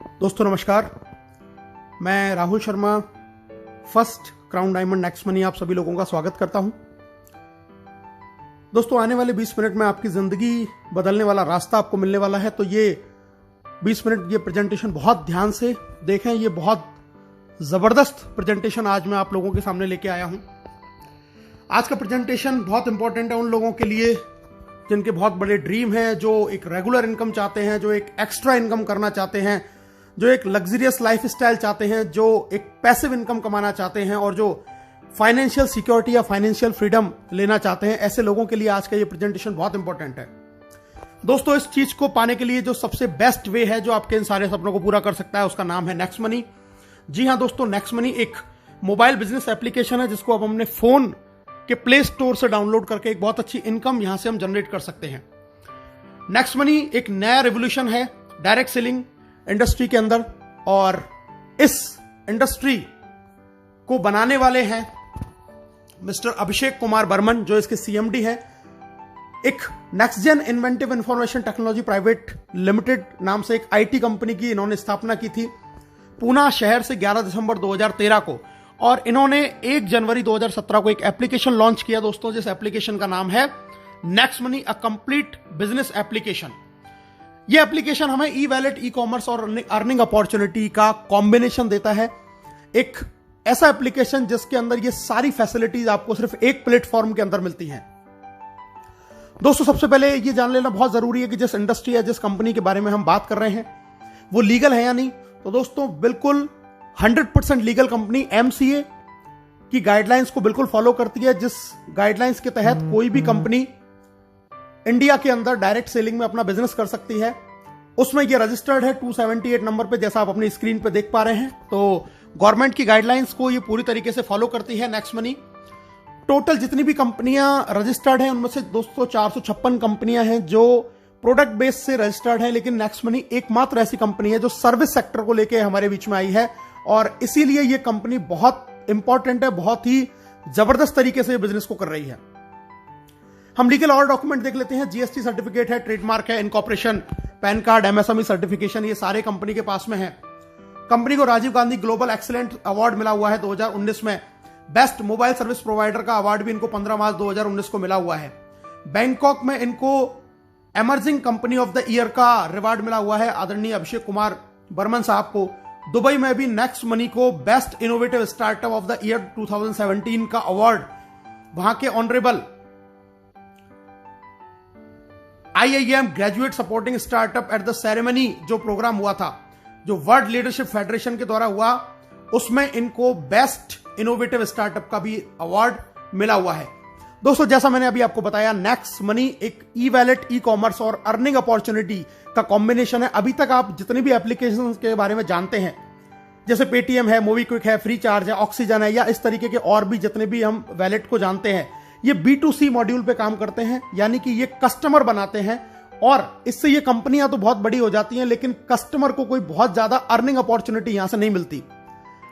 दोस्तों नमस्कार, मैं Rahul Sharma first crown diamond next money आप सभी लोगों का स्वागत करता हूं। दोस्तों आने वाले 20 मिनट में आपकी जिंदगी बदलने वाला रास्ता आपको मिलने वाला है, तो ये 20 मिनट ये प्रेजेंटेशन बहुत ध्यान से देखें। ये बहुत जबरदस्त प्रेजेंटेशन आज मैं आप लोगों के सामने लेके आया हूं। आज का प्रेजेंटेशन बहुत इंपॉर्टेंट है उन लोगों के लिए जिनके बहुत बड़े ड्रीम हैं, जो एक रेगुलर इनकम चाहते हैं, जो एक एक्स्ट्रा इनकम करना चाहते हैं, जो एक लग्जरियस लाइफ स्टाइल चाहते हैं, जो एक पैसिव इनकम कमाना चाहते हैं और जो फाइनेंशियल सिक्योरिटी या फाइनेंशियल फ्रीडम लेना चाहते हैं। ऐसे लोगों के लिए आज का ये प्रेजेंटेशन बहुत इंपॉर्टेंट है। दोस्तों इस चीज को पाने के लिए जो सबसे बेस्ट वे है जो आपके इन सारे सपनों को पूरा कर सकता है, उसका नाम है नेक्स्ट मनी। जी हाँ दोस्तों, नेक्स्ट मनी एक मोबाइल बिजनेस एप्लीकेशन है जिसको अब हमने फोन के प्ले स्टोर से डाउनलोड करके एक बहुत अच्छी इनकम यहां से हम जनरेट कर सकते हैं। नेक्स्ट मनी एक नया रेवोल्यूशन है डायरेक्ट सेलिंग इंडस्ट्री के अंदर, और इस इंडस्ट्री को बनाने वाले हैं मिस्टर अभिषेक कुमार बर्मन, जो इसके सीएमडी हैं। एक next gen inventive information technology private limited नाम से एक आईटी कंपनी की इन्होंने स्थापना की थी पूना शहर से 11 दिसंबर 2013 को, और इन्होंने 1 जनवरी 2017 को एक एप्लीकेशन लॉन्च किया दोस्तों, जिस एप्लीकेशन का नाम है next money, a complete business application. यह एप्लीकेशन हमें ई वैलेट, ई कॉमर्स और अर्निंग अपॉर्चुनिटी का कॉम्बिनेशन देता है। एक ऐसा एप्लीकेशन जिसके अंदर ये सारी फैसिलिटीज आपको सिर्फ एक प्लेटफॉर्म के अंदर मिलती हैं। दोस्तों सबसे पहले ये जान लेना बहुत जरूरी है कि जिस इंडस्ट्री या जिस कंपनी के बारे में हम बात कर रहे हैं वो लीगल है या नहीं। तो दोस्तों बिल्कुल 100% लीगल कंपनी एमसीए की गाइडलाइंस को बिल्कुल फॉलो करती है, जिस गाइडलाइंस के तहत कोई भी कंपनी इंडिया के अंदर डायरेक्ट सेलिंग में अपना बिजनेस कर सकती है। उसमें ये रजिस्टर्ड है 278 नंबर पे, जैसा आप अपनी स्क्रीन पे देख पा रहे हैं। तो गवर्नमेंट की गाइडलाइंस को ये पूरी तरीके से फॉलो करती है नेक्स्ट मनी। टोटल जितनी भी कंपनियां रजिस्टर्ड हैं उनमें से दोस्तों 456 कंपनियां हैं जो प्रोडक्ट बेस से रजिस्टर्ड है, लेकिन नेक्स्ट मनी एकमात्र ऐसी कंपनी है जो सर्विस सेक्टर को लेकर हमारे बीच में आई है, और इसीलिए ये कंपनी बहुत इंपॉर्टेंट है, बहुत ही जबरदस्त तरीके से बिजनेस को कर रही है। हम लीगल और डॉक्यूमेंट देख लेते हैं। जीएसटी सर्टिफिकेट है, ट्रेडमार्क है, incorporation, PAN card, MSME certification, ये सारे कंपनी के पास में है। कंपनी को Rajiv Gandhi global excellent award मिला हुआ है 2019 में। बेस्ट मोबाइल सर्विस प्रोवाइडर का अवार्ड भी इनको 15 मार्च 2019 को मिला हुआ है। बैंकॉक में इनको emerging company of the year का रिवार्ड मिला हुआ है आदरणीय अभिषेक कुमार बर्मन साहब को। दुबई में भी नेक्स्ट मनी को best innovative startup of the year 2017 का अवार्ड वहां के honourable IIM graduate supporting startup at the ceremony जो प्रोग्राम हुआ था, जो वर्ल्ड लीडरशिप फेडरेशन के द्वारा हुआ, उसमें इनको बेस्ट इनोवेटिव स्टार्टअप का भी अवार्ड मिला हुआ है। दोस्तों जैसा मैंने अभी आपको बताया, नेक्स्ट मनी एक ई वैलेट, ई कॉमर्स और अर्निंग अपॉर्चुनिटी का कॉम्बिनेशन है। अभी तक आप जितनी भी एप्लीकेशन के बारे में जानते हैं, जैसे पेटीएम है, मोबीक्विक है, फ्री चार्ज है, ऑक्सीजन है, या इस तरीके के और भी जितने भी हम वैलेट को जानते हैं, ये B2C मॉड्यूल पे काम करते हैं, यानी कि ये कस्टमर बनाते हैं, और इससे ये कंपनियां तो बहुत बड़ी हो जाती हैं, लेकिन कस्टमर को कोई बहुत ज्यादा अर्निंग अपॉर्चुनिटी यहां से नहीं मिलती।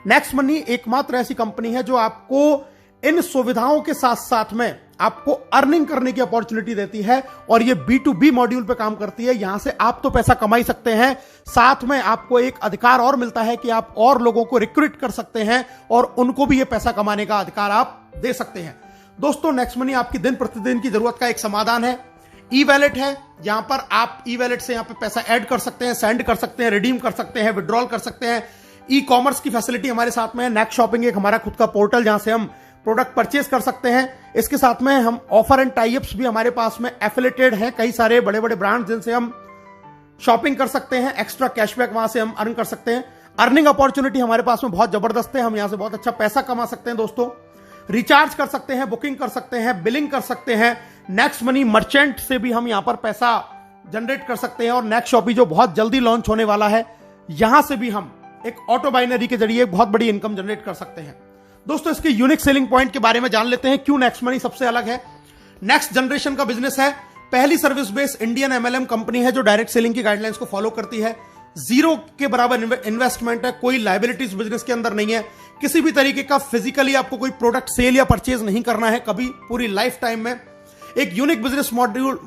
नेक्स्ट मनी एकमात्र ऐसी कंपनी है जो आपको इन सुविधाओं के साथ साथ में आपको अर्निंग करने की अपॉर्चुनिटी देती है, और ये B2B मॉड्यूल पे काम करती है। यहां से आप तो पैसा कमा ही सकते हैं, साथ में आपको एक अधिकार और मिलता है कि आप और लोगों को रिक्रूट कर सकते हैं और उनको भी ये पैसा कमाने का अधिकार आप दे सकते हैं। दोस्तों नेक्स्ट मनी आपकी दिन प्रतिदिन की जरूरत का एक समाधान है। ई वैलेट है, यहां पर आप ई वैलेट से यहां पे पैसा ऐड कर सकते हैं, सेंड कर सकते हैं, रिडीम कर सकते हैं, विड्रॉल कर सकते हैं। ई कॉमर्स की फैसिलिटी हमारे साथ में है। नेक्स्ट शॉपिंग एक हमारा खुद का पोर्टल जहां से हम प्रोडक्ट परचेज कर सकते हैं। इसके साथ में हम ऑफर एंड टाइप्स भी हमारे पास में एफिलेटेड हैं, कई सारे बड़े बड़े ब्रांड जिनसे हम शॉपिंग कर सकते हैं, एक्स्ट्रा कैशबैक वहां से हम अर्न कर सकते हैं। अर्निंग अपॉर्चुनिटी हमारे पास में बहुत जबरदस्त है, हम यहां से बहुत अच्छा पैसा कमा सकते हैं। दोस्तों रिचार्ज कर सकते हैं, बुकिंग कर सकते हैं, बिलिंग कर सकते हैं। नेक्स्ट मनी मर्चेंट से भी हम यहां पर पैसा जनरेट कर सकते हैं, और नेक्स्ट शॉपी जो बहुत जल्दी लॉन्च होने वाला है, यहां से भी हम एक ऑटो बाइनरी के जरिए बहुत बड़ी इनकम जनरेट कर सकते हैं। दोस्तों इसके यूनिक सेलिंग पॉइंट के बारे में जान लेते हैं, क्यों नेक्स्ट मनी सबसे अलग है। नेक्स्ट जनरेशन का बिजनेस है, पहली service based Indian MLM company है जो डायरेक्ट सेलिंग की गाइडलाइंस को फॉलो करती है। जीरो के बराबर इन्वेस्टमेंट है, कोई लायबिलिटीज बिजनेस के अंदर नहीं है, किसी भी तरीके का फिजिकली आपको कोई प्रोडक्ट सेल या परचेज नहीं करना है कभी पूरी लाइफ टाइम में। एक यूनिक बिजनेस मॉड्यूल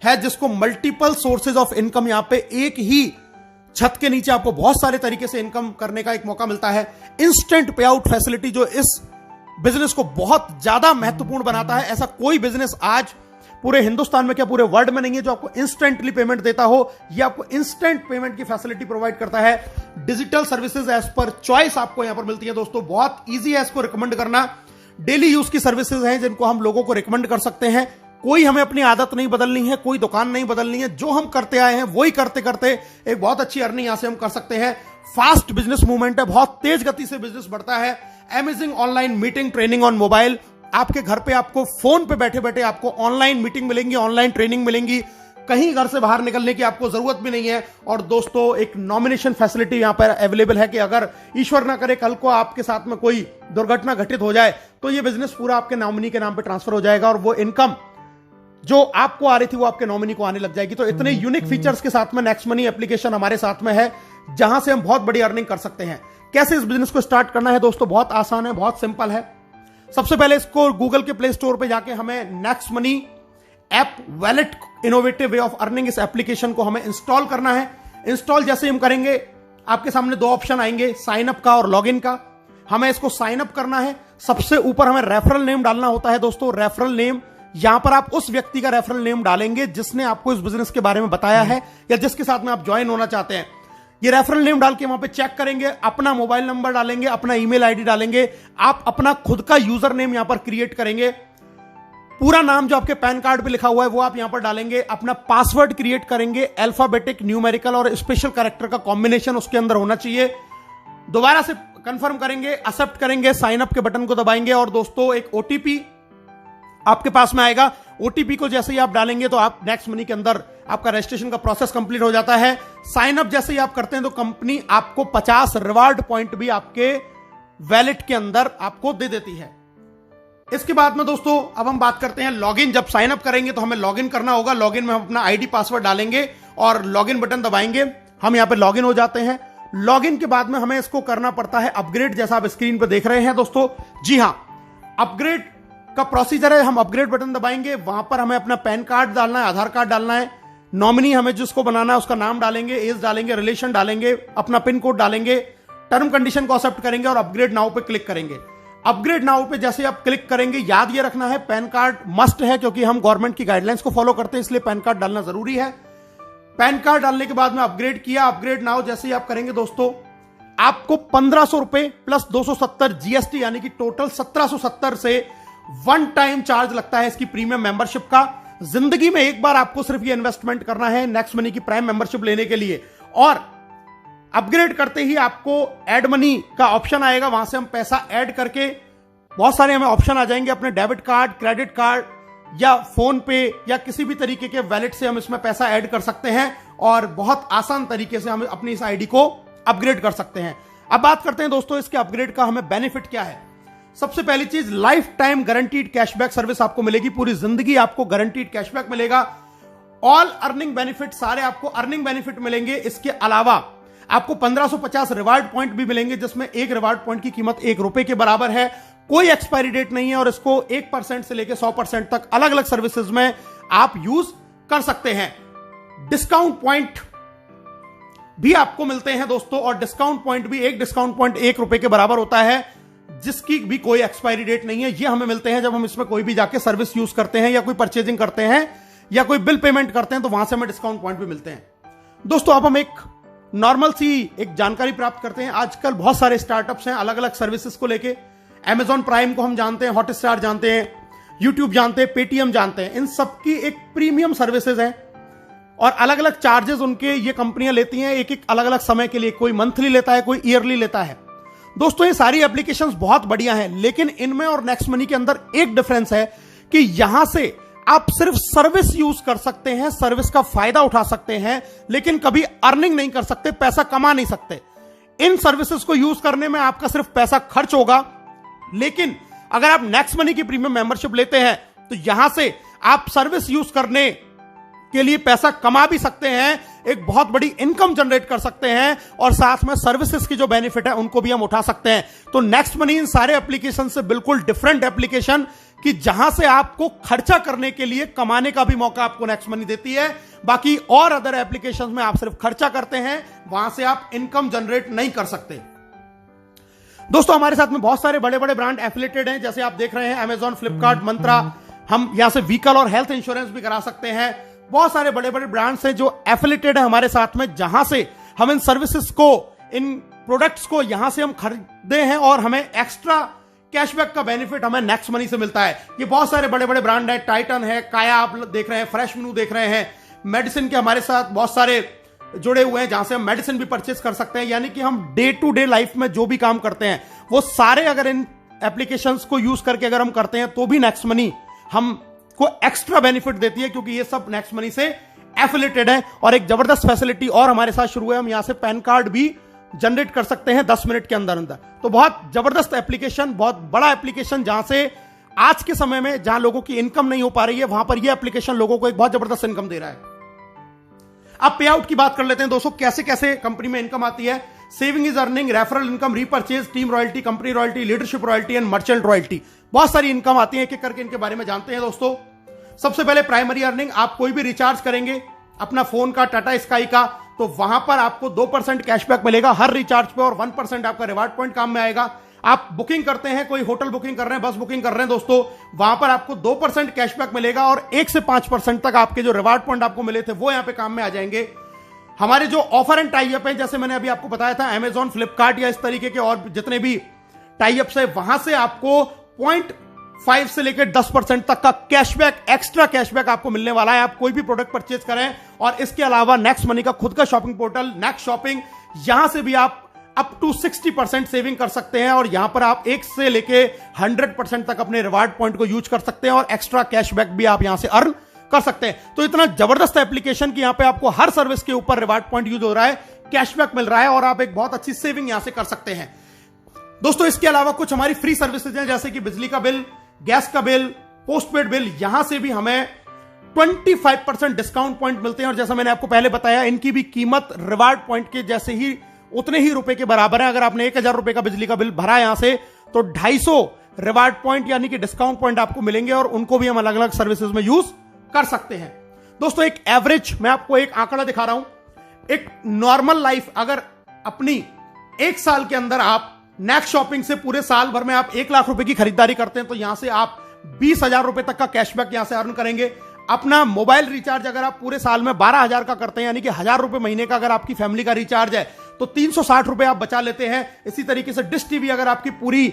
है जिसको मल्टीपल सोर्सेज ऑफ इनकम यहां पे एक ही छत के नीचे आपको बहुत सारे तरीके से इनकम करने का एक मौका मिलता है। इंस्टेंट पे आउट फैसिलिटी जो इस बिजनेस को बहुत ज्यादा महत्वपूर्ण बनाता है। ऐसा कोई बिजनेस आज पूरे हिंदुस्तान में क्या पूरे वर्ल्ड में नहीं है जो आपको इंस्टेंटली पेमेंट देता हो। ये आपको इंस्टेंट पेमेंट की फैसिलिटी प्रोवाइड करता है। Digital services as per choice आपको यहां पर मिलती है दोस्तों। बहुत ईजी है इसको रिकमेंड करना। डेली यूज की सर्विसेज हैं जिनको हम लोगों को रिकमेंड कर सकते हैं। कोई हमें अपनी आदत नहीं बदलनी है, कोई दुकान नहीं बदलनी है, जो हम करते आए हैं वही करते करते एक बहुत अच्छी अर्निंग यहां से हम कर सकते हैं। फास्ट बिजनेस मूवमेंट है, बहुत तेज गति से बिजनेस बढ़ता है। Amazing online meeting training on mobile, आपके घर पे आपको फोन पे बैठे बैठे आपको ऑनलाइन मीटिंग मिलेंगी, ऑनलाइन ट्रेनिंग मिलेंगी, कहीं घर से बाहर निकलने की आपको जरूरत भी नहीं है। और दोस्तों एक नॉमिनेशन फैसिलिटी यहां पर अवेलेबल है कि अगर ईश्वर ना करे कल को आपके साथ में कोई दुर्घटना घटित हो जाए तो ये बिजनेस पूरा आपके नॉमिनी के नाम पे ट्रांसफर हो जाएगा और वो इनकम जो आपको आ रही थी वो आपके नॉमिनी को आने लग जाएगी। तो इतने यूनिक फीचर्स के साथ में नेक्स्ट मनी एप्लीकेशन हमारे साथ में है जहां से हम बहुत बड़ी अर्निंग कर सकते हैं। कैसे इस बिजनेस को स्टार्ट करना है दोस्तों, बहुत आसान है, बहुत सिंपल है। सबसे पहले इसको गूगल के प्ले स्टोर पे जाके हमें next money app wallet innovative way of earning इस एप्लीकेशन को हमें इंस्टॉल करना है। इंस्टॉल जैसे हम करेंगे आपके सामने दो ऑप्शन आएंगे, साइन अप का और लॉगिन का। हमें इसको साइन अप करना है। सबसे ऊपर हमें रेफरल नेम डालना होता है दोस्तों। रेफरल नेम, यहां पर आप उस व्यक्ति का रेफरल नेम डालेंगे जिसने आपको इस बिजनेस के बारे में बताया है या जिसके साथ में आप ज्वाइन होना चाहते हैं। ये रेफरल नेम डाल के वहां पे चेक करेंगे, अपना मोबाइल नंबर डालेंगे, अपना ईमेल आईडी डालेंगे, आप अपना खुद का यूजर नेम यहां पर क्रिएट करेंगे। पूरा नाम जो आपके पैन कार्ड पे लिखा हुआ है वो आप यहां पर डालेंगे। अपना पासवर्ड क्रिएट करेंगे, अल्फाबेटिक, न्यूमेरिकल और स्पेशल कैरेक्टर का कॉम्बिनेशन उसके अंदर होना चाहिए। दोबारा से कंफर्म करेंगे, एक्सेप्ट करेंगे, साइन अप के बटन को दबाएंगे और दोस्तों एक ओटीपी आपके पास में आएगा। ओटीपी को जैसे ही आप डालेंगे तो आप नेक्स्ट मनी के अंदर आपका रजिस्ट्रेशन का प्रोसेस कंप्लीट हो जाता है। साइन अप जैसे ही आप करते हैं तो कंपनी आपको 50 रिवार्ड पॉइंट भी आपके वैलेट के अंदर आपको दे देती है। इसके बाद में दोस्तों अब हम बात करते हैं लॉगिन। जब साइन अप करेंगे तो हमें लॉगिन करना होगा। लॉगिन में हम अपना आईडी पासवर्ड डालेंगे और लॉगिन बटन दबाएंगे। हम यहां पे लॉगिन हो जाते हैं। लॉगिन के बाद में हमें इसको करना पड़ता है अपग्रेड, जैसा आप स्क्रीन पर देख रहे हैं दोस्तों। जी हां, अपग्रेड का प्रोसीजर है। हम अपग्रेड बटन दबाएंगे, वहां पर हमें अपना पैन कार्ड डालना है, आधार कार्ड डालना है, नॉमिनी हमें जिसको बनाना है उसका नाम डालेंगे, एज डालेंगे, रिलेशन डालेंगे, अपना पिन कोड डालेंगे, टर्म कंडीशन को एक्सेप्ट करेंगे और अपग्रेड नाउ पे क्लिक करेंगे। अपग्रेड नाउ पे जैसे आप क्लिक करेंगे, याद ये रखना है पैन कार्ड मस्ट है क्योंकि हम गवर्नमेंट की गाइडलाइंस को फॉलो करते हैं, इसलिए पैन कार्ड डालना जरूरी है। पैन कार्ड डालने के बाद में अपग्रेड किया। अपग्रेड नाउ जैसे ही आप करेंगे दोस्तों आपको 1500 रुपए प्लस 270 जीएसटी यानी कि टोटल 1770 से वन टाइम चार्ज लगता है इसकी प्रीमियम मेंबरशिप का। जिंदगी में एक बार आपको सिर्फ ये इन्वेस्टमेंट करना है नेक्स्ट मनी की प्राइम मेंबरशिप लेने के लिए। और अपग्रेड करते ही आपको ऐड मनी का ऑप्शन आएगा, वहां से हम पैसा ऐड करके बहुत सारे हमें ऑप्शन आ जाएंगे। अपने डेबिट कार्ड, क्रेडिट कार्ड या फोन पे या किसी भी तरीके के वैलेट से हम इसमें पैसा ऐड कर सकते हैं और बहुत आसान तरीके से हम अपनी इस आईडी को अपग्रेड कर सकते हैं। अब बात करते हैं दोस्तों इसके अपग्रेड का हमें बेनिफिट क्या है। सबसे पहली चीज, life time guaranteed cashback service आपको मिलेगी। पूरी जिंदगी आपको गारंटीड कैशबैक मिलेगा। ऑल अर्निंग बेनिफिट, सारे आपको अर्निंग बेनिफिट मिलेंगे। इसके अलावा आपको 1550 रिवार्ड पॉइंट भी मिलेंगे जिसमें एक रिवार्ड पॉइंट की कीमत ₹1 के बराबर है। कोई एक्सपायरी डेट नहीं है और इसको 1% से लेकर 100% तक अलग अलग सर्विसेज में आप यूज कर सकते हैं। डिस्काउंट पॉइंट भी आपको मिलते हैं दोस्तों और डिस्काउंट पॉइंट भी, एक डिस्काउंट पॉइंट ₹1 के बराबर होता है जिसकी भी कोई एक्सपायरी डेट नहीं है। ये हमें मिलते हैं जब हम इसमें कोई भी जाके सर्विस यूज करते हैं या कोई परचेजिंग करते हैं या कोई बिल पेमेंट करते हैं तो वहां से हमें डिस्काउंट पॉइंट भी मिलते हैं। दोस्तों अब हम एक नॉर्मल सी एक जानकारी प्राप्त करते हैं। आजकल बहुत सारे स्टार्टअप्स हैं अलग अलग सर्विसेज को लेके। Amazon प्राइम को हम जानते हैं, हॉटस्टार जानते हैं, यूट्यूब जानते हैं, पेटीएम जानते हैं। इन सबकी एक प्रीमियम सर्विसेज हैं और अलग अलग चार्जेस उनके ये कंपनियां लेती हैं एक एक अलग अलग समय के लिए। कोई मंथली लेता है, कोई ईयरली लेता है। दोस्तों ये सारी एप्लीकेशंस बहुत बढ़िया हैं, लेकिन इनमें और नेक्स्ट मनी के अंदर एक डिफरेंस है कि यहां से आप सिर्फ सर्विस यूज कर सकते हैं, सर्विस का फायदा उठा सकते हैं, लेकिन कभी अर्निंग नहीं कर सकते, पैसा कमा नहीं सकते। इन सर्विसेज को यूज करने में आपका सिर्फ पैसा खर्च होगा, लेकिन अगर आप नेक्स्ट मनी की प्रीमियम मेंबरशिप लेते हैं तो यहां से आप सर्विस यूज करने के लिए पैसा कमा भी सकते हैं, एक बहुत बड़ी इनकम जनरेट कर सकते हैं और साथ में सर्विसेज की जो बेनिफिट है उनको भी हम उठा सकते हैं। तो नेक्स्ट मनी इन सारे एप्लीकेशन से बिल्कुल डिफरेंट एप्लीकेशन, कि जहां से आपको खर्चा करने के लिए कमाने का भी मौका आपको नेक्स्ट मनी देती है। बाकी और अदर एप्लीकेशंस में आप सिर्फ खर्चा करते हैं, वहां से आप इनकम जनरेट नहीं कर सकते। दोस्तों हमारे साथ में बहुत सारे बड़े बड़े ब्रांड एफिलेटेड हैं, जैसे आप देख रहे हैं अमेजॉन, फ्लिपकार्ट, मंत्रा। हम यहां से व्हीकल और हेल्थ इंश्योरेंस भी करा सकते हैं। बहुत सारे बड़े बड़े ब्रांड्स हैं जो एफिलेटेड है हमारे साथ में, जहां से हम इन सर्विसेज को, इन प्रोडक्ट्स को यहां से हम खरीदते हैं और हमें एक्स्ट्रा कैशबैक का बेनिफिट हमें नेक्स्ट मनी से मिलता है। ये बहुत सारे बड़े बड़े ब्रांड है, टाइटन है, काया आप देख रहे हैं, फ्रेश मेनू देख रहे हैं, मेडिसिन के हमारे साथ बहुत सारे जुड़े हुए हैं जहां से हम मेडिसिन भी परचेस कर सकते हैं। यानी कि हम डे टू डे लाइफ में जो भी काम करते हैं वो सारे अगर इन एप्लीकेशंस को यूज करके अगर हम करते हैं तो भी नेक्स्ट मनी हमको एक्स्ट्रा बेनिफिट देती है, क्योंकि ये सब नेक्स्ट मनी से एफिलेटेड है। और एक जबरदस्त फैसिलिटी और हमारे साथ शुरू है, हम यहां से पैन कार्ड भी जनरेट कर सकते हैं 10 मिनट के अंदर अंदर। तो बहुत जबरदस्त एप्लीकेशन, बहुत बड़ा एप्लीकेशन, जहां से आज के समय में जहां लोगों की इनकम नहीं हो पा रही है वहां पर यह एप्लीकेशन लोगों को एक बहुत जबरदस्त इनकम दे रहा है। अब पे आउट की बात कर लेते हैं दोस्तों, कैसे कैसे कंपनी में इनकम आती है। Saving is earning, referral income, repurchase, team royalty, company royalty, leadership royalty and merchant royalty. बहुत सारी इनकम आती है, एक एक करके इनके बारे में जानते हैं दोस्तों। सबसे पहले प्राइमरी अर्निंग, आप कोई भी रिचार्ज करेंगे अपना फोन का, टाटा स्काई का, तो वहां पर आपको 2% कैशबैक मिलेगा हर रिचार्ज पे और 1% आपका रिवार्ड पॉइंट काम में आएगा। आप बुकिंग करते हैं, कोई होटल बुकिंग कर रहे हैं, बस बुकिंग कर रहे हैं दोस्तों, वहां पर आपको 2% कैशबैक मिलेगा और 1 से 5% तक आपके जो रिवार्ड पॉइंट आपको मिले थे वो यहां पे काम में आ जाएंगे। हमारे जो ऑफर एंड टाई अप है, जैसे मैंने अभी आपको बताया था अमेजॉन, फ्लिपकार्ट या इस तरीके के और जितने भी टाई अप्स है, वहां से आपको 0.5 से लेकर 10% तक का कैशबैक, एक्स्ट्रा कैशबैक आपको मिलने वाला है। आप कोई भी प्रोडक्ट परचेज करें। और इसके अलावा नेक्स्ट मनी का खुद का शॉपिंग पोर्टल नेक्स्ट शॉपिंग, यहां से भी आप अप टू 60% सेविंग कर सकते हैं और यहां पर आप 1 से लेके 100% तक अपने रिवार्ड पॉइंट को यूज कर सकते हैं और एक्स्ट्रा कैशबैक भी आप यहां से अर्न कर सकते हैं। तो इतना जबरदस्त एप्लीकेशन कि यहां पे आपको हर सर्विस के ऊपर रिवार्ड पॉइंट यूज हो रहा है, कैशबैक मिल रहा है और आप एक बहुत अच्छी सेविंग यहां से कर सकते हैं दोस्तों। इसके अलावा कुछ हमारी फ्री सर्विसेज हैं, जैसे कि बिजली का बिल, गैस का बिल, पोस्टपेड बिल, यहां से भी हमें 25% डिस्काउंट पॉइंट मिलते हैं। और जैसा मैंने आपको पहले बताया, इनकी भी कीमत रिवार्ड पॉइंट के जैसे ही उतने ही रुपए के बराबर है। अगर आपने 1000 रुपए का बिजली का बिल भरा यहां से, तो 250 रिवार्ड पॉइंट यानी कि डिस्काउंट पॉइंट आपको मिलेंगे और उनको भी हम अलग अलग सर्विसेज में यूज कर सकते हैं दोस्तों। एक एवरेज, मैं आपको एक आंकड़ा दिखा रहा हूं, एक नॉर्मल लाइफ अगर अपनी 1 साल के अंदर आप नेक्स्ट शॉपिंग से पूरे साल भर में आप 1 लाख रुपए की खरीदारी करते हैं, तो यहां से आप 20,000 रुपए तक का कैशबैक यहां से अर्न करेंगे। अपना मोबाइल रिचार्ज अगर आप पूरे साल में 12,000 का करते हैं, यानी कि 1,000 रुपए महीने का अगर आपकी फैमिली का रिचार्ज है, तो 360 रुपए आप बचा लेते हैं। इसी तरीके से डिश टीवी अगर आपकी पूरी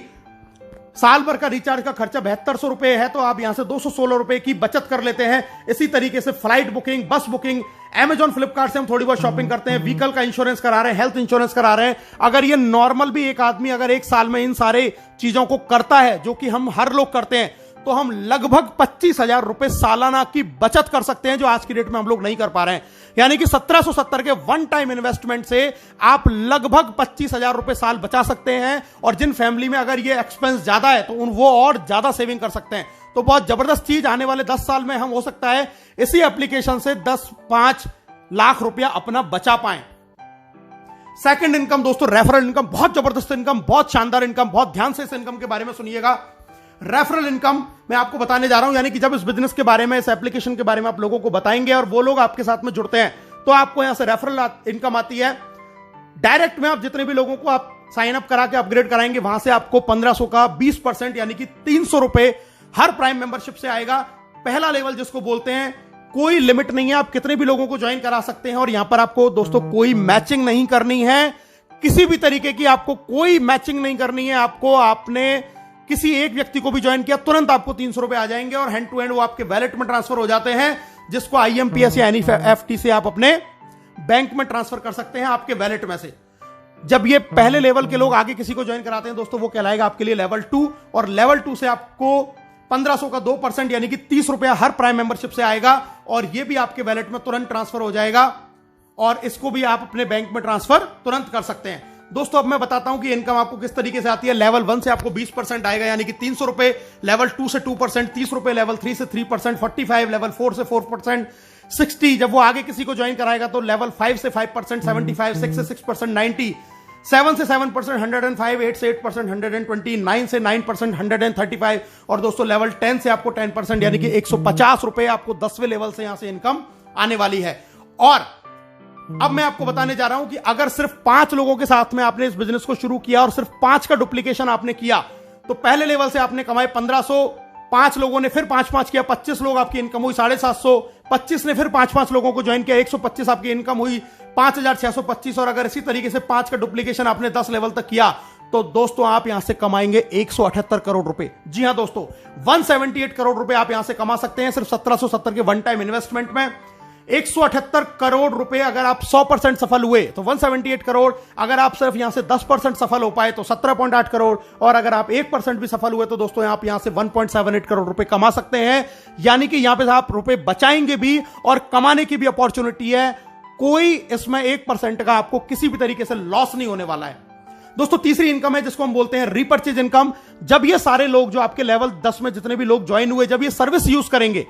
साल भर का रिचार्ज का खर्चा 7200 रुपए है, तो आप यहां से 216 रुपए की बचत कर लेते हैं। इसी तरीके से फ्लाइट बुकिंग, बस बुकिंग, अमेजॉन, फ्लिपकार्ट से हम थोड़ी बहुत शॉपिंग करते हैं, व्हीकल का इंश्योरेंस करा रहे हैं, हेल्थ इंश्योरेंस करा रहे हैं। अगर ये नॉर्मल भी एक आदमी अगर 1 साल में इन सारे चीजों को करता है, जो कि हम हर लोग करते हैं, तो हम लगभग 25,000 रुपए सालाना की बचत कर सकते हैं, जो आज की डेट में हम लोग नहीं कर पा रहे हैं। यानी कि 1770 के वन टाइम इन्वेस्टमेंट से आप लगभग 25,000 रुपए साल बचा सकते हैं। और जिन फैमिली में अगर ये एक्सपेंस ज्यादा है, तो वो और ज्यादा सेविंग कर सकते हैं। तो बहुत जबरदस्त चीज, आने वाले 10 साल में हम हो सकता है इसी एप्लीकेशन से 10-5 लाख रुपया अपना बचा पाएं। सेकंड इनकम दोस्तों, रेफरल इनकम, बहुत जबरदस्त इनकम, बहुत शानदार इनकम, बहुत ध्यान से इस इनकम के बारे में सुनिएगा। रेफरल इनकम मैं आपको बताने जा रहा हूं, यानी कि जब इस बिजनेस के बारे में, इस एप्लीकेशन के बारे में आप लोगों को बताएंगे और वो लोग आपके साथ में जुड़ते हैं, तो आपको यहां से रेफरल इनकम आती है। डायरेक्ट में आप जितने भी लोगों को आप साइन अप करा के अपग्रेड कराएंगे, वहां से आपको 1500 का 20% यानी कि 300 रुपए हर प्राइम मेंबरशिप से आएगा। पहला लेवल जिसको बोलते हैं, कोई लिमिट नहीं है, आप कितने भी लोगों को ज्वाइन करा सकते हैं। और यहां पर आपको दोस्तों कोई मैचिंग नहीं करनी है, किसी भी तरीके की आपको कोई मैचिंग नहीं करनी है। आपने किसी एक व्यक्ति को भी ज्वाइन किया, तुरंत आपको 300 रुपए आ जाएंगे और हैंड टू हैंड वो आपके वैलेट में ट्रांसफर हो जाते हैं, जिसको IMPS या NEFT से आप अपने बैंक में ट्रांसफर कर सकते हैं आपके वैलेट में से। जब ये पहले लेवल के लोग आगे किसी को ज्वाइन कराते हैं दोस्तों, वो कहलाएगा आपके लिए लेवल 2। और लेवल 2 से आपको 1500 का 2% यानी कि 30 रुपया हर प्राइम मेंबरशिप से आएगा और ये भी आपके वैलेट में तुरंत ट्रांसफर हो जाएगा और इसको भी आप अपने बैंक में ट्रांसफर तुरंत कर सकते हैं। दोस्तों अब मैं बताता हूं कि इनकम आपको किस तरीके से आती है। लेवल 1 से आपको 20% आएगा यानी कि 300 रुपए, लेवल 2 से 2%, 30 रुपए, लेवल 3 से 3%, 45, लेवल 4 से 4%, 60। जब वो आगे किसी को ज्वाइन कराएगा तो लेवल 5 से 5%, 75, 6 से 6%, 90, 7 से 7% 105, 8 से 8% 120, 9 से 9% 135 और दोस्तों लेवल 10 से आपको 10% यानी कि 150 रुपए आपको 10वें लेवल से यहां से इनकम आने वाली है। और अब मैं आपको बताने जा रहा हूं कि अगर सिर्फ 5 लोगों के साथ में आपने इस बिजनेस को शुरू किया और सिर्फ 5 का डुप्लीकेशन आपने किया तो पहले लेवल से आपने कमाए 1500, 5 लोगों ने फिर 5 किया, 25 लोग आपकी इनकम हुई 750, 25 ने फिर 5 लोगों को ज्वाइन किया, 125 आपकी इनकम हुई 5625। और अगर इसी तरीके से 5 का डुप्लीकेशन आपने 10 लेवल तक किया तो दोस्तों आप यहां से कमाएंगे 178 करोड़ रुपए। जी हां दोस्तों, 178 करोड़ रुपए आप यहां से कमा सकते हैं सिर्फ 1770 के वन टाइम इन्वेस्टमेंट में। 178 करोड़ रुपए अगर आप 100% सफल हुए तो 178 करोड़, अगर आप सिर्फ यहां से 10% सफल हो पाए तो 17.8 करोड़, और अगर आप 1% भी सफल हुए तो दोस्तों आप यहां से 1.78 करोड़ रुपए कमा सकते हैं। यानी कि यहां पे आप रुपए बचाएंगे भी और कमाने की भी अपॉर्चुनिटी है। कोई इसमें 1% का आपको किसी भी तरीके से लॉस नहीं होने वाला है। दोस्तों तीसरी इनकम है जिसको हम बोलते हैं रीपर्चेज इनकम। जब ये सारे लोग जो आपके लेवल 10 में जितने भी लोग ज्वाइन हुए, जब ये सर्विस यूज करेंगे,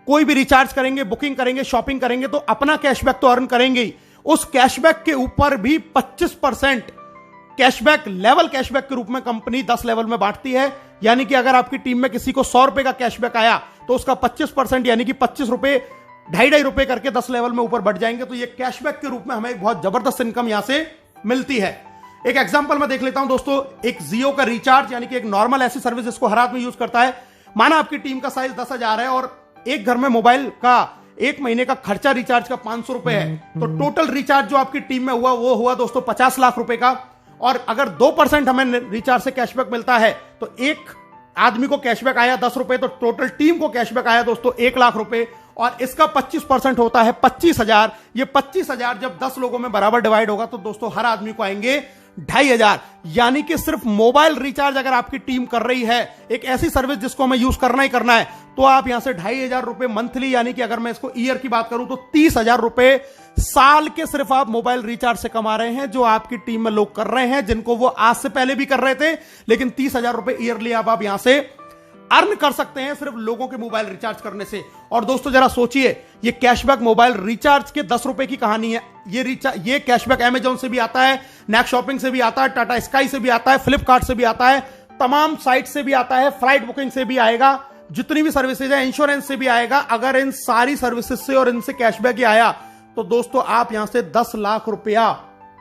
कोई भी रिचार्ज करेंगे, बुकिंग करेंगे, शॉपिंग करेंगे तो अपना कैशबैक तो अर्न करेंगे ही, उस कैशबैक के ऊपर भी 25% कैशबैक लेवल कैशबैक के रूप में कंपनी 10 लेवल में बांटती है। यानी कि अगर आपकी टीम में किसी को 100 रुपए का कैशबैक आया तो उसका 25% यानी कि 25 रुपए 2.5 रुपए करके 10 लेवल में ऊपर बढ़ जाएंगे। तो ये कैशबैक के रूप में हमें एक बहुत जबरदस्त इनकम यहां से मिलती है। एक एग्जांपल मैं देख लेता हूं दोस्तों, एक जियो का रिचार्ज यानी कि एक नॉर्मल ऐसी सर्विस जिसको हर आदमी यूज करता है। माना आपकी टीम का साइज 10,000 है और एक घर में मोबाइल का 1 महीने का खर्चा रिचार्ज का 500 रुपए है, तो टोटल रिचार्ज जो आपकी टीम में हुआ वो हुआ दोस्तों 50 लाख रुपए का। और अगर 2% हमें रिचार्ज से कैशबैक मिलता है तो एक आदमी को कैशबैक आया 10 रुपए, तो टोटल टीम को कैशबैक आया दोस्तों 1 लाख रुपए, और इसका 25% होता है 25,000। ये 25,000 जब 10 लोगों में बराबर डिवाइड होगा तो दोस्तों हर आदमी को आएंगे 2,500। यानी कि सिर्फ मोबाइल रिचार्ज अगर आपकी टीम कर रही है, एक ऐसी सर्विस जिसको हमें यूज करना ही करना है, तो आप यहां से 2,500 रुपए मंथली, यानी कि अगर मैं इसको ईयर की बात करूं तो 30,000 रुपए साल के सिर्फ आप मोबाइल रिचार्ज से कमा रहे हैं, जो आपकी टीम में लोग कर रहे हैं, जिनको वो आज से पहले भी कर रहे थे। लेकिन 30,000 रुपए ईयरली आप यहां से अर्न कर सकते हैं सिर्फ लोगों के मोबाइल रिचार्ज करने से। और दोस्तों जरा सोचिए, ये कैशबैक मोबाइल रिचार्ज के 10 रुपए की कहानी है। ये कैशबैक अमेजॉन से भी आता है, नेक शॉपिंग से भी आता है, टाटा स्काई से भी आता है, फ्लिपकार्ट से भी आता है, तमाम साइट से भी आता है, फ्लाइट बुकिंग से भी आएगा, जितनी भी सर्विसेज है, इंश्योरेंस से भी आएगा। अगर इन सारी सर्विसेज से और इनसे कैशबैक ही आया तो दोस्तों आप यहां से 10 लाख रुपया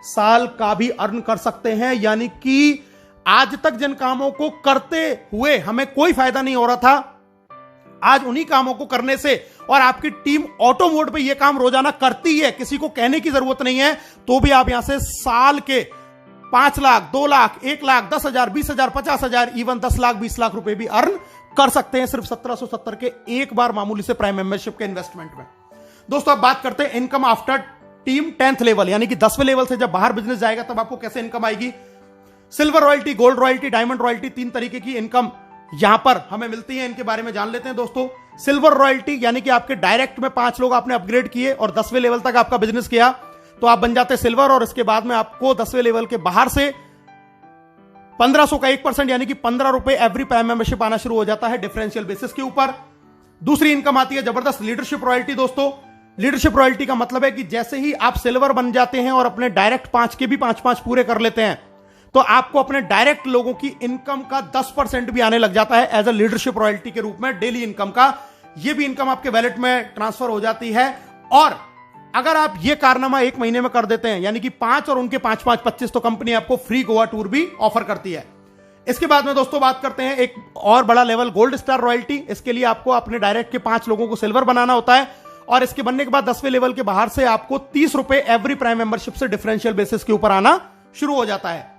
साल का भी अर्न कर सकते हैं। यानी कि आज तक जिन कामों को करते हुए हमें कोई फायदा नहीं हो रहा था, आज उन्हीं कामों को करने से, और आपकी टीम ऑटो मोड पे ये काम रोजाना करती है, किसी को कहने की जरूरत नहीं है, तो भी आप यहां से साल के 5 लाख, 2 लाख, 1 लाख, 10,000, 20,000, 50,000, इवन 10 लाख, 20 लाख रुपए भी अर्न कर सकते हैं सिर्फ 1770 के एक बार मामूली से प्राइम मेंबरशिप के इन्वेस्टमेंट में। दोस्तों अब बात करते हैं income after team 10th level, यानी कि 10वें लेवल से जब बाहर बिजनेस जाएगा तब आपको कैसे इनकम आएगी। Silver royalty, gold royalty, diamond royalty, 3 तरीके की इनकम यहां पर हमें मिलती है। इनके बारे में जान लेते हैं दोस्तों। सिल्वर रॉयल्टी यानी कि आपके डायरेक्ट में 5 लोग आपने अपग्रेड किए और 10वें लेवल तक आपका बिजनेस किया तो आप बन जाते सिल्वर, और इसके बाद में आपको 10वें लेवल के बाहर से 1500 का 1% यानी कि 15 रुपए एवरी प्राइम मेंबरशिप आना शुरू हो जाता है डिफरेंशियल बेसिस के ऊपर। दूसरी इनकम आती है जबरदस्त लीडरशिप रॉयल्टी। दोस्तों लीडरशिप रॉयल्टी का मतलब है कि जैसे ही आप सिल्वर बन जाते हैं और अपने डायरेक्ट 5 के भी 5 पूरे कर लेते हैं तो आपको अपने डायरेक्ट लोगों की इनकम का 10% भी आने लग जाता है एज अ लीडरशिप रॉयल्टी के रूप में, डेली इनकम का। यह भी इनकम आपके वैलेट में ट्रांसफर हो जाती है। और अगर आप ये कारनामा 1 महीने में कर देते हैं, यानी कि 5 और उनके 5 25, तो कंपनी आपको फ्री गोवा टूर भी ऑफर करती है। इसके बाद में दोस्तों बात करते हैं एक और बड़ा लेवल, गोल्ड स्टार रॉयल्टी। इसके लिए आपको अपने डायरेक्ट के 5 लोगों को सिल्वर बनाना होता है, और इसके बनने के बाद 10वें लेवल के बाहर से आपको 30 रुपए एवरी प्राइम मेंबरशिप से डिफरेंशियल बेसिस के ऊपर आना शुरू हो जाता है।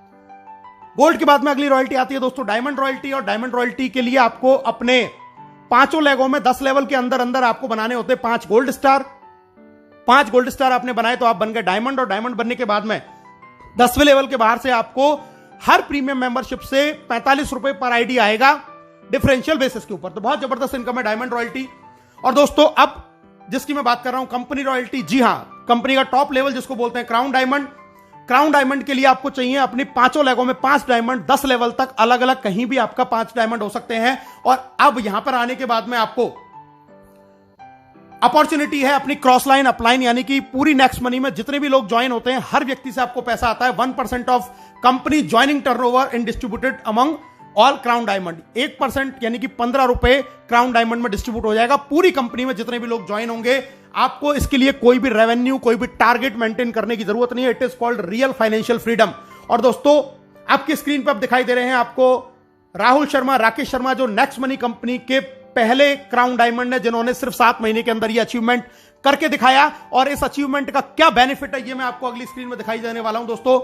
गोल्ड के बाद में अगली रॉयल्टी आती है दोस्तों डायमंड रॉयल्टी, और डायमंड रॉयल्टी के लिए आपको अपने 5 लेगों में 10 लेवल के अंदर अंदर आपको बनाने होते हैं 5 गोल्ड स्टार। 5 गोल्ड स्टार आपने बनाए तो आप बन गए डायमंड, और डायमंड बनने के बाद में 10वें लेवल के बाहर से आपको हर प्रीमियम मेंबरशिप से 45 रुपए पर आईडी आएगा डिफरेंशियल बेसिस के ऊपर। तो बहुत जबरदस्त इनकम है डायमंड रॉयल्टी। और दोस्तों अब जिसकी मैं बात कर रहा हूं कंपनी रॉयल्टी, जी हां, कंपनी का टॉप लेवल जिसको बोलते हैं क्राउन डायमंड। क्राउन डायमंड के लिए आपको चाहिए अपनी 5 लेगों में 5 डायमंड, 10 लेवल तक अलग अलग कहीं भी आपका 5 डायमंड हो सकते हैं। और अब यहां पर आने के बाद में आपको अपॉर्चुनिटी है अपनी क्रॉस लाइन अपलाइन, यानी कि पूरी नेक्स्ट मनी में जितने भी लोग ज्वाइन होते हैं हर व्यक्ति से आपको पैसा आता है 1% of company joining turnover in distributed among all crown diamond. 1% यानी कि 15 रुपए क्राउन डायमंड में डिस्ट्रीब्यूट हो जाएगा पूरी कंपनी में जितने भी लोग ज्वाइन होंगे। आपको इसके लिए कोई भी रेवेन्यू कोई भी टारगेट मेंटेन करने की जरूरत नहीं है। It is called real financial freedom. और दोस्तों आपकी स्क्रीन पर अब दिखाई दे रहे हैं आपको राहुल शर्मा, राकेश शर्मा, जो नेक्स्ट मनी कंपनी के पहले क्राउन डायमंड है, जिन्होंने सिर्फ 7 महीने के अंदर ये अचीवमेंट करके दिखाया। और इस अचीवमेंट का क्या बेनिफिट है ये मैं आपको अगली स्क्रीन में दिखाई देने वाला हूं। दोस्तों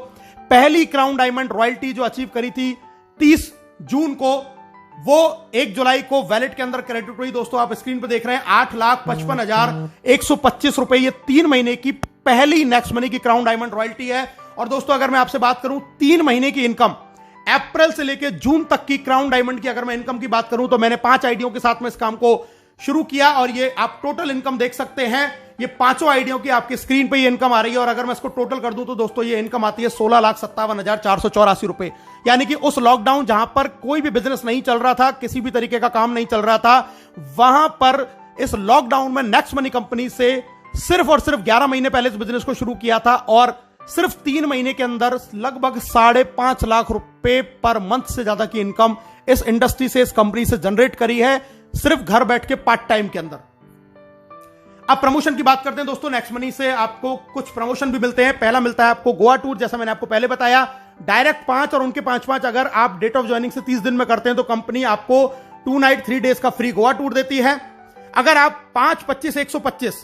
पहली क्राउन डायमंड रॉयल्टी जो अचीव करी थी 30 जून को, वो 1 जुलाई को वैलेट के अंदर क्रेडिट हुई। दोस्तों आप स्क्रीन पर देख रहे हैं 8,55,125 रुपए, ये 3 महीने की पहली नेक्स्ट मनी की क्राउन डायमंड रॉयल्टी है। और दोस्तों अगर मैं आपसे बात करूं 3 महीने की इनकम, अप्रैल से लेकर जून तक की क्राउन डायमंड की अगर मैं इनकम की बात करूं तो मैंने 5 आइडियों के साथ में इस काम को शुरू किया और ये आप टोटल इनकम देख सकते हैं। ये 5 आइडियों की आपकी स्क्रीन पे ये इनकम आ रही है। और अगर मैं इसको टोटल कर दूं तो दोस्तों ये इनकम आती है 16,57,484 रुपए। यानी कि उस लॉकडाउन जहां पर कोई भी बिजनेस नहीं चल रहा था, किसी भी तरीके का काम नहीं चल रहा था, वहां पर इस लॉकडाउन में नेक्स्ट मनी कंपनी से सिर्फ और सिर्फ 11 महीने पहले इस बिजनेस को शुरू किया था और सिर्फ 3 महीने के अंदर लगभग 5.5 लाख रुपए पर मंथ से ज्यादा की इनकम इस इंडस्ट्री से, इस कंपनी से जनरेट करी है सिर्फ घर बैठ के पार्ट टाइम के अंदर। अब प्रमोशन की बात करते हैं दोस्तों। नेक्स्ट मनी से आपको कुछ प्रमोशन भी मिलते हैं। पहला मिलता है आपको गोवा टूर, जैसा मैंने आपको पहले बताया, डायरेक्ट 5 और उनके 5 अगर आप डेट ऑफ ज्वाइनिंग से 30 दिन में करते हैं तो कंपनी आपको 2 नाइट 3 डेज का फ्री गोवा टूर देती है। अगर आप 5, 25, 125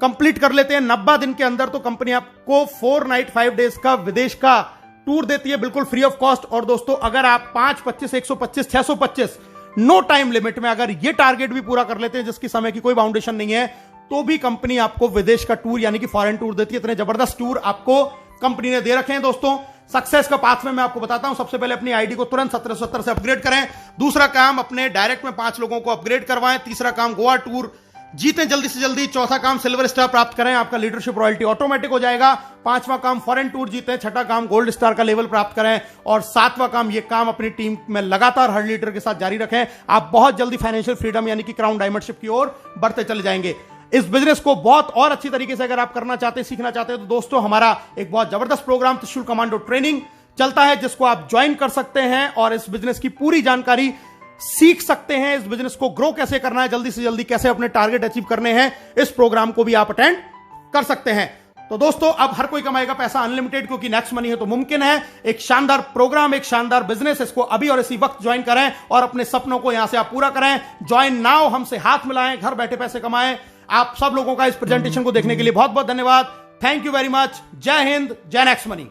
कंप्लीट कर लेते हैं 90 दिन के अंदर तो कंपनी आपको 4 नाइट 5 डेज का विदेश का टूर देती है बिल्कुल फ्री ऑफ कॉस्ट। और दोस्तों अगर आप 5, 25, 125, 625 नो टाइम लिमिट में अगर ये टारगेट भी पूरा कर लेते हैं जिसकी समय की कोई बाउंडेशन नहीं है तो भी कंपनी आपको विदेश का टूर यानी कि फॉरेन टूर देती है। इतने जबरदस्त टूर आपको कंपनी ने दे रखे हैं। दोस्तों सक्सेस का पाथ में मैं आपको बताता हूं। सबसे पहले अपनी आईडी को तुरंत 1770 से अपग्रेड करें। दूसरा काम अपने डायरेक्ट में 5 लोगों को अपग्रेड करवाएं। तीसरा काम गोवा टूर जीतें जल्दी से जल्दी। चौथा काम सिल्वर स्टार प्राप्त करें, आपका लीडरशिप रॉयल्टी ऑटोमेटिक हो जाएगा। 5वां काम फॉरेन टूर जीतें। 6ठा काम गोल्ड स्टार का लेवल प्राप्त करें। और 7वां काम ये काम अपनी टीम में लगातार हर लीडर के साथ जारी रखें। आप बहुत जल्दी फाइनेंशियल फ्रीडम यानी कि क्राउन डायमंडशिप की ओर बढ़ते चले जाएंगे। इस बिजनेस को बहुत और अच्छी तरीके से अगर आप करना चाहते हैं, सीखना चाहते हैं तो दोस्तों हमारा एक बहुत जबरदस्त प्रोग्राम त्रिशूल कमांडो ट्रेनिंग चलता है जिसको आप ज्वाइन कर सकते हैं और इस बिजनेस की पूरी जानकारी सीख सकते हैं। इस बिजनेस को ग्रो कैसे करना है, जल्दी से जल्दी कैसे अपने टारगेट अचीव करने हैं, इस प्रोग्राम को भी आप अटेंड कर सकते हैं। तो दोस्तों अब हर कोई कमाएगा पैसा अनलिमिटेड, क्योंकि नेक्स्ट मनी है तो मुमकिन है। एक शानदार प्रोग्राम, एक शानदार बिजनेस, इसको अभी और इसी वक्त ज्वाइन करें और अपने सपनों को यहां से आप पूरा करें। ज्वाइन नाउ, हमसे हाथ मिलाएं, घर बैठे पैसे कमाएं। आप सब लोगों का इस प्रेजेंटेशन को देखने के लिए बहुत बहुत धन्यवाद। Thank you very much. जय हिंद, जय नेक्स्ट मनी।